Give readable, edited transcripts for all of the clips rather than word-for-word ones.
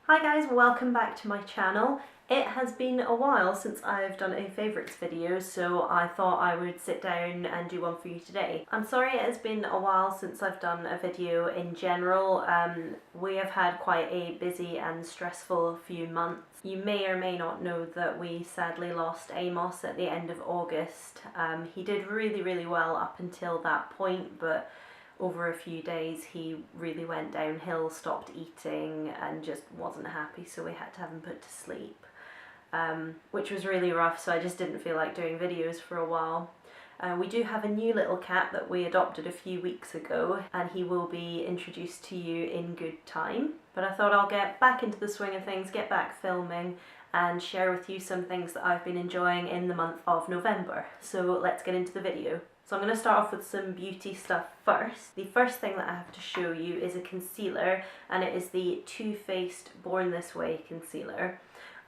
Hi guys, welcome back to my channel. It has been a while since I've done a favourites video, so I thought I would sit down and do one for you today. I'm sorry it has been a while since I've done a video in general. We have had quite a busy and stressful few months. You may or may not know that we sadly lost Amos at the end of August. He did really well up until that point, but over a few days he really went downhill, stopped eating and just wasn't happy, so we had to have him put to sleep, which was really rough, so I just didn't feel like doing videos for a while. We do have a new little cat that we adopted a few weeks ago, and he will be introduced to you in good time. But I thought I'll get back into the swing of things, get back filming and share with you some things that I've been enjoying in the month of November. So let's get into the video. So I'm going to start off with some beauty stuff first. The first thing that I have to show you is a concealer, and it is the Too Faced Born This Way concealer.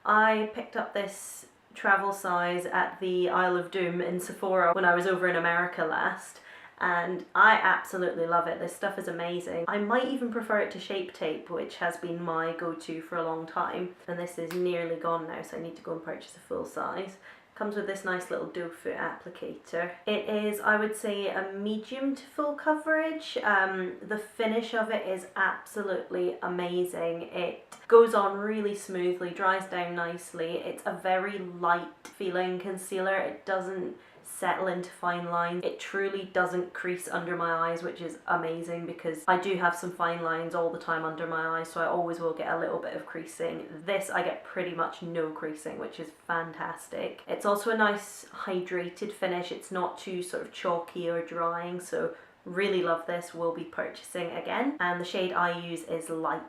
I picked up this travel size at the Isle of Doom in Sephora when I was over in America last, and I absolutely love it. This stuff is amazing. I might even prefer it to Shape Tape, which has been my go-to for a long time, and this is nearly gone now, so I need to go and purchase a full size. Comes with this nice little doe foot applicator. It is, I would say, a medium to full coverage. The finish of it is absolutely amazing. It goes on really smoothly, dries down nicely. It's a very light feeling concealer. It doesn't settle into fine lines. It truly doesn't crease under my eyes, which is amazing because I do have some fine lines all the time under my eyes, so I always will get a little bit of creasing. This I get pretty much no creasing, which is fantastic. It's also a nice hydrated finish. It's not too sort of chalky or drying, so really love this. Will be purchasing again, and the shade I use is Light.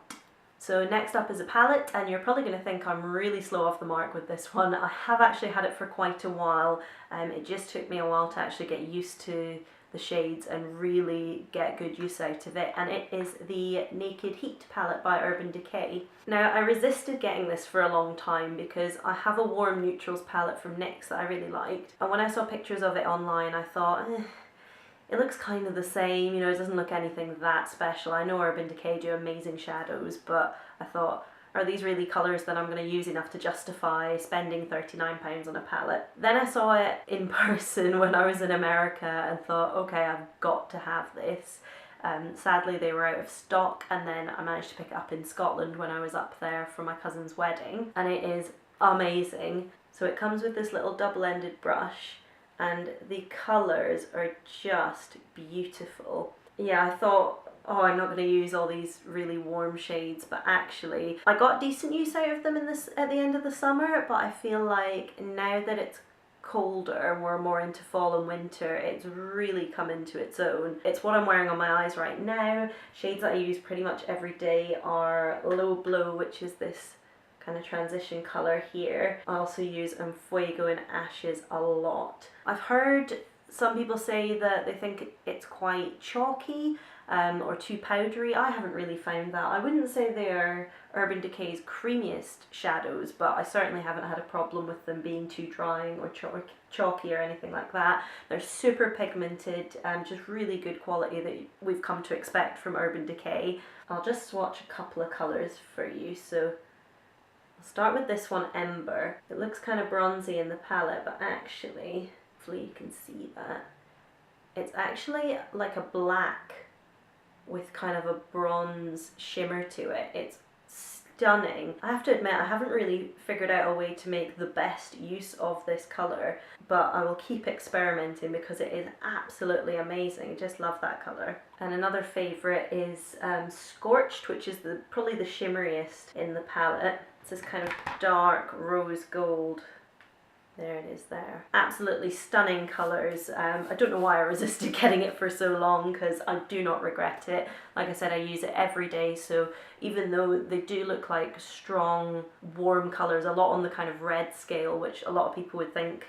So next up is a palette, and you're probably going to think I'm really slow off the mark with this one. I have actually had it for quite a while. It just took me a while to actually get used to the shades and really get good use out of it, and it is the Naked Heat palette by Urban Decay. Now, I resisted getting this for a long time because I have a warm neutrals palette from NYX that I really liked, and when I saw pictures of it online I thought, it looks kind of the same, you know, it doesn't look anything that special. I know Urban Decay do amazing shadows, but I thought, are these really colours that I'm going to use enough to justify spending £39 on a palette? Then I saw it in person when I was in America and thought, okay, I've got to have this. Sadly they were out of stock, and then I managed to pick it up in Scotland when I was up there for my cousin's wedding, and it is amazing. So it comes with this little double-ended brush, and the colours are just beautiful. Yeah, I thought, oh, I'm not going to use all these really warm shades, but actually I got decent use out of them at the end of the summer, but I feel like now that it's colder and we're more into fall and winter, it's really come into its own. It's what I'm wearing on my eyes right now. Shades that I use pretty much every day are Low Blow, which is this kind of transition colour here. I also use Fuego and Ashes a lot. I've heard some people say that they think it's quite chalky or too powdery. I haven't really found that. I wouldn't say they're Urban Decay's creamiest shadows, but I certainly haven't had a problem with them being too drying or chalky or anything like that. They're super pigmented and just really good quality that we've come to expect from Urban Decay. I'll just swatch a couple of colours for you. So I'll start with this one, Ember. It looks kind of bronzy in the palette, but actually, hopefully you can see that, it's actually like a black with kind of a bronze shimmer to it. It's stunning. I have to admit, I haven't really figured out a way to make the best use of this colour, but I will keep experimenting because it is absolutely amazing. Just love that colour. And another favourite is Scorched, which is probably the shimmeriest in the palette. It's this kind of dark rose gold. There it is there. Absolutely stunning colours. I don't know why I resisted getting it for so long because I do not regret it. Like I said, I use it every day, so even though they do look like strong, warm colours, a lot on the kind of red scale, which a lot of people would think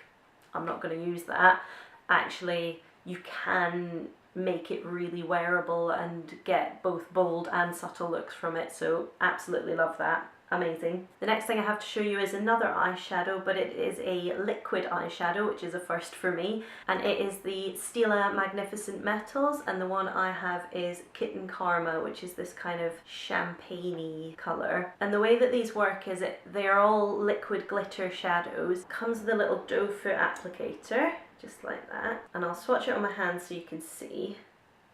I'm not going to use that, actually you can make it really wearable and get both bold and subtle looks from it, so absolutely love that. Amazing. The next thing I have to show you is another eyeshadow, but it is a liquid eyeshadow, which is a first for me, and it is the Stila Magnificent Metals, and the one I have is Kitten Karma, which is this kind of champagne-y colour. And the way that these work is they are all liquid glitter shadows. Comes with a little doe foot applicator, just like that, and I'll swatch it on my hand so you can see.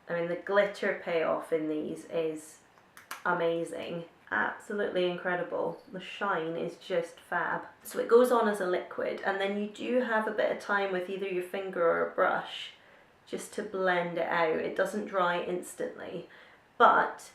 I mean, the glitter payoff in these is amazing. Absolutely incredible. The shine is just fab. So it goes on as a liquid, and then you do have a bit of time with either your finger or a brush just to blend it out. It doesn't dry instantly, but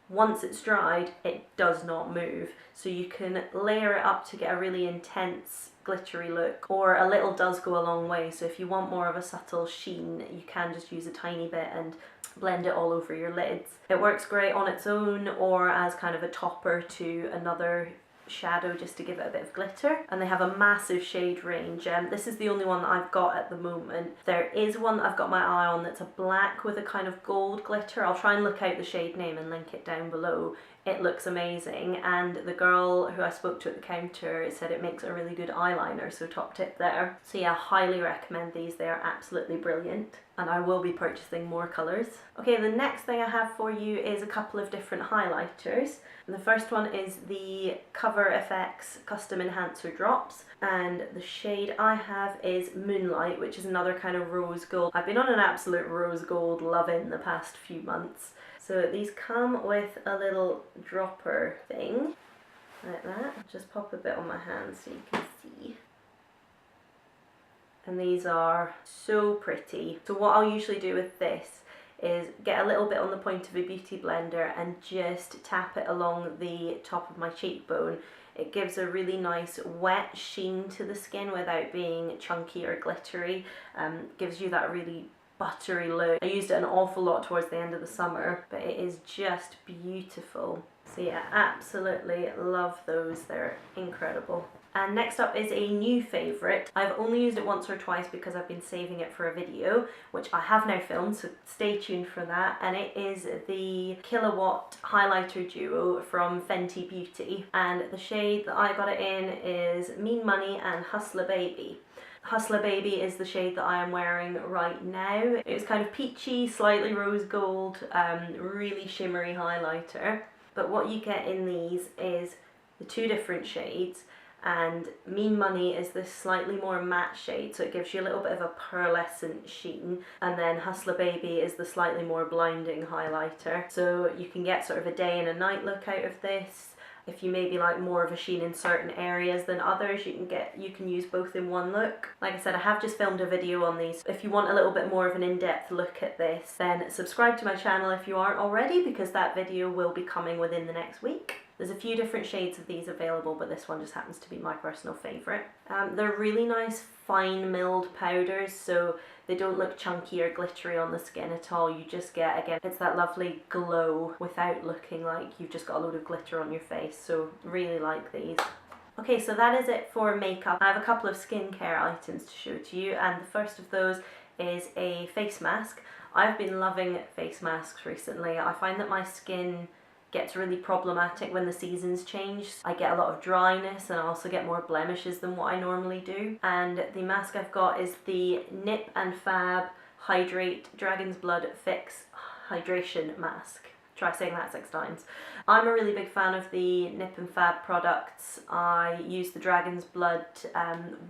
once it's dried, it does not move. So you can layer it up to get a really intense glittery look, or a little does go a long way. So if you want more of a subtle sheen, you can just use a tiny bit and blend it all over your lids. It works great on its own or as kind of a topper to another shadow just to give it a bit of glitter, and they have a massive shade range. This is the only one that I've got at the moment. There is one that I've got my eye on that's a black with a kind of gold glitter. I'll try and look out the shade name and link it down below. It looks amazing, and the girl who I spoke to at the counter said it makes a really good eyeliner, so top tip there. So yeah, highly recommend these. They are absolutely brilliant, and I will be purchasing more colours. Okay, the next thing I have for you is a couple of different highlighters. And the first one is the Cover FX Custom Enhancer Drops, and the shade I have is Moonlight, which is another kind of rose gold. I've been on an absolute rose gold loving the past few months. So these come with a little dropper thing, like that. Just pop a bit on my hand so you can see. And these are so pretty. So what I'll usually do with this is get a little bit on the point of a beauty blender and just tap it along the top of my cheekbone. It gives a really nice wet sheen to the skin without being chunky or glittery. Gives you that really buttery look. I used it an awful lot towards the end of the summer, but it is just beautiful. So yeah, absolutely love those. They're incredible. And next up is a new favourite. I've only used it once or twice because I've been saving it for a video, which I have now filmed, so stay tuned for that. And it is the Kilowatt Highlighter Duo from Fenty Beauty. And the shade that I got it in is Mean Money and Hustler Baby. Hustler Baby is the shade that I am wearing right now. It's kind of peachy, slightly rose gold, really shimmery highlighter. But what you get in these is the two different shades, and Mean Money is this slightly more matte shade, so it gives you a little bit of a pearlescent sheen, and then Hustler Baby is the slightly more blinding highlighter. So you can get sort of a day and a night look out of this. If you maybe like more of a sheen in certain areas than others, you can use both in one look. Like I said, I have just filmed a video on these. If you want a little bit more of an in-depth look at this, then subscribe to my channel if you aren't already, because that video will be coming within the next week. There's a few different shades of these available, but this one just happens to be my personal favourite. They're really nice fine milled powders, so they don't look chunky or glittery on the skin at all. You just get, again, it's that lovely glow without looking like you've just got a load of glitter on your face, so really like these. Okay, so that is it for makeup. I have a couple of skincare items to show to you, and the first of those is a face mask. I've been loving face masks recently. I find that my skin gets really problematic when the seasons change. I get a lot of dryness and I also get more blemishes than what I normally do. And the mask I've got is the Nip and Fab Hydrate Dragon's Blood Fix Hydration Mask. Try saying that 6 times. I'm a really big fan of the Nip and Fab products. I use the Dragon's Blood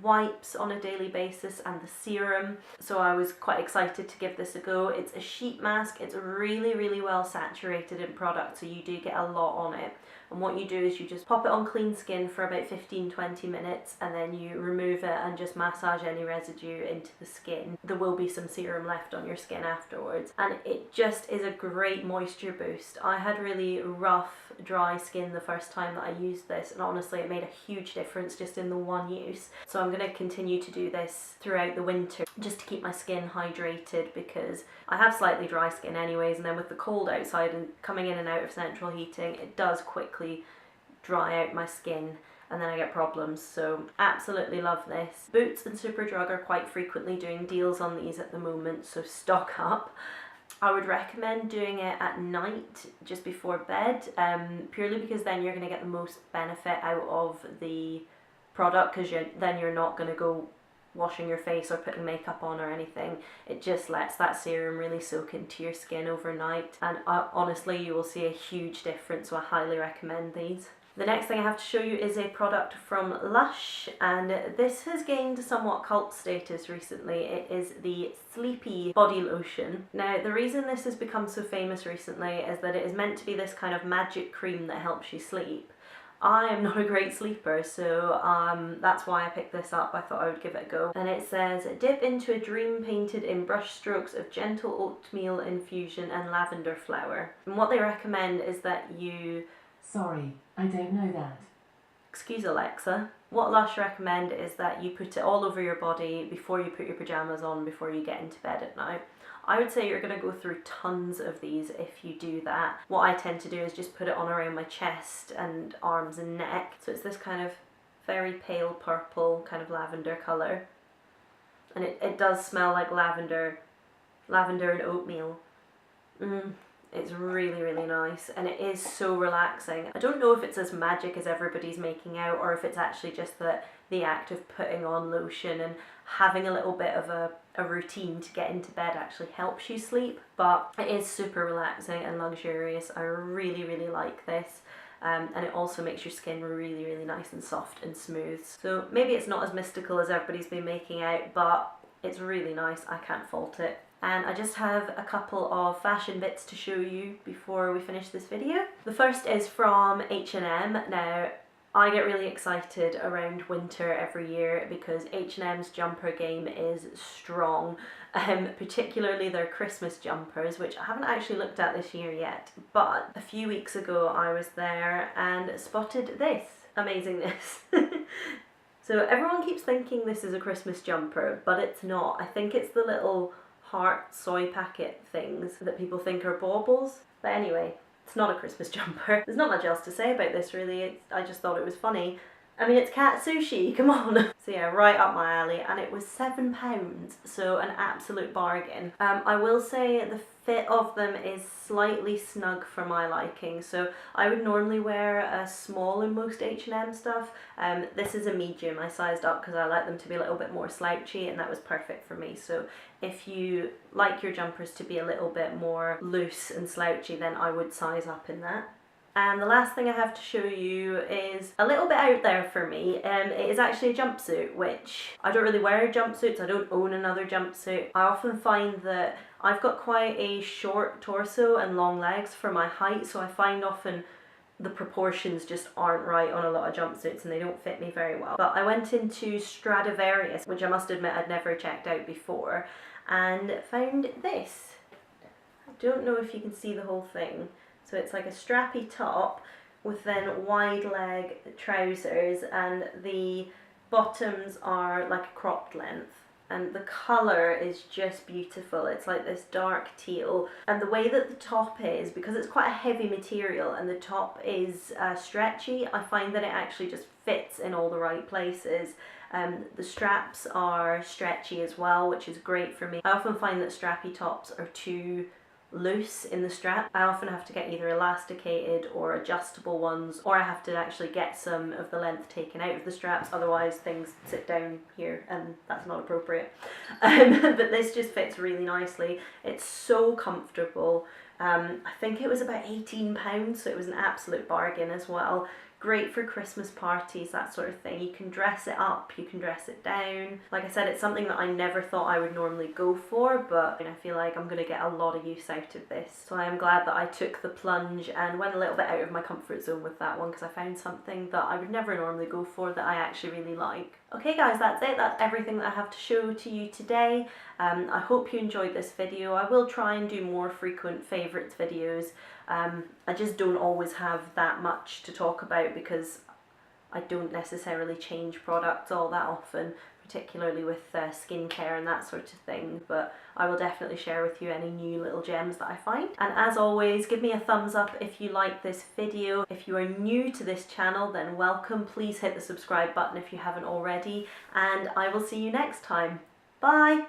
wipes on a daily basis and the serum, so I was quite excited to give this a go. It's a sheet mask. It's really, really well saturated in product, so you do get a lot on it. And what you do is you just pop it on clean skin for about 15-20 minutes, and then you remove it and just massage any residue into the skin. There will be some serum left on your skin afterwards, and it just is a great moisture boost. I had really rough, dry skin the first time that I used this, and honestly it made a huge difference just in the one use. So I'm going to continue to do this throughout the winter just to keep my skin hydrated, because I have slightly dry skin anyways, and then with the cold outside and coming in and out of central heating, it does quickly dry out my skin and then I get problems. So absolutely love this. Boots and Superdrug are quite frequently doing deals on these at the moment, so stock up. I would recommend doing it at night, just before bed, purely because then you're going to get the most benefit out of the product, because then you're not going to go washing your face or putting makeup on or anything. It just lets that serum really soak into your skin overnight, and honestly you will see a huge difference, so I highly recommend these. The next thing I have to show you is a product from Lush, and this has gained somewhat cult status recently. It is the Sleepy Body Lotion. Now, the reason this has become so famous recently is that it is meant to be this kind of magic cream that helps you sleep. I am not a great sleeper, so that's why I picked this up. I thought I would give it a go. And it says, dip into a dream painted in brush strokes of gentle oatmeal infusion and lavender flower. And what they recommend is that you... Sorry, I don't know that. Excuse Alexa. What Lush recommend is that you put it all over your body before you put your pyjamas on, before you get into bed at night. I would say you're going to go through tons of these if you do that. What I tend to do is just put it on around my chest and arms and neck. So it's this kind of very pale purple kind of lavender colour. And it does smell like lavender and oatmeal. It's really, really nice, and it is so relaxing. I don't know if it's as magic as everybody's making out, or if it's actually just that the act of putting on lotion and having a little bit of a routine to get into bed actually helps you sleep, but it is super relaxing and luxurious. I really, really like this. And it also makes your skin really, really nice and soft and smooth. So maybe it's not as mystical as everybody's been making out, but it's really nice. I can't fault it. And I just have a couple of fashion bits to show you before we finish this video. The first is from H&M. Now, I get really excited around winter every year because H&M's jumper game is strong, particularly their Christmas jumpers, which I haven't actually looked at this year yet, but a few weeks ago I was there and spotted this amazingness. So everyone keeps thinking this is a Christmas jumper, but it's not. I think it's the little heart soy packet things that people think are baubles. But anyway, it's not a Christmas jumper. There's not much else to say about this really. I just thought it was funny. I mean, it's cat sushi, come on. So yeah, right up my alley, and it was £7, so an absolute bargain. I will say the fit of them is slightly snug for my liking, so I would normally wear a small in most H&M stuff. This is a medium. I sized up because I like them to be a little bit more slouchy, and that was perfect for me. So if you like your jumpers to be a little bit more loose and slouchy, then I would size up in that. And the last thing I have to show you is a little bit out there for me. It is actually a jumpsuit, which I don't really wear jumpsuits. I don't own another jumpsuit. I often find that I've got quite a short torso and long legs for my height, so I find often the proportions just aren't right on a lot of jumpsuits and they don't fit me very well. But I went into Stradivarius, which I must admit I'd never checked out before, and found this. I don't know if you can see the whole thing. So it's like a strappy top with then wide leg trousers, and the bottoms are like a cropped length. And the colour is just beautiful. It's like this dark teal. And the way that the top is, because it's quite a heavy material and the top is stretchy, I find that it actually just fits in all the right places. The straps are stretchy as well, which is great for me. I often find that strappy tops are too loose in the strap. I often have to get either elasticated or adjustable ones, or I have to actually get some of the length taken out of the straps, otherwise things sit down here and that's not appropriate. But this just fits really nicely. It's so comfortable. I think it was about £18, so it was an absolute bargain as well. Great for Christmas parties, that sort of thing. You can dress it up, you can dress it down. Like I said, it's something that I never thought I would normally go for, but I feel like I'm going to get a lot of use out of this. So I am glad that I took the plunge and went a little bit out of my comfort zone with that one, because I found something that I would never normally go for that I actually really like. Okay guys, that's it. That's everything that I have to show to you today. I hope you enjoyed this video. I will try and do more frequent favourites videos. I just don't always have that much to talk about because I don't necessarily change products all that often, particularly with skincare and that sort of thing, but I will definitely share with you any new little gems that I find. And as always, give me a thumbs up if you like this video. If you are new to this channel, then welcome. Please hit the subscribe button if you haven't already, and I will see you next time. Bye!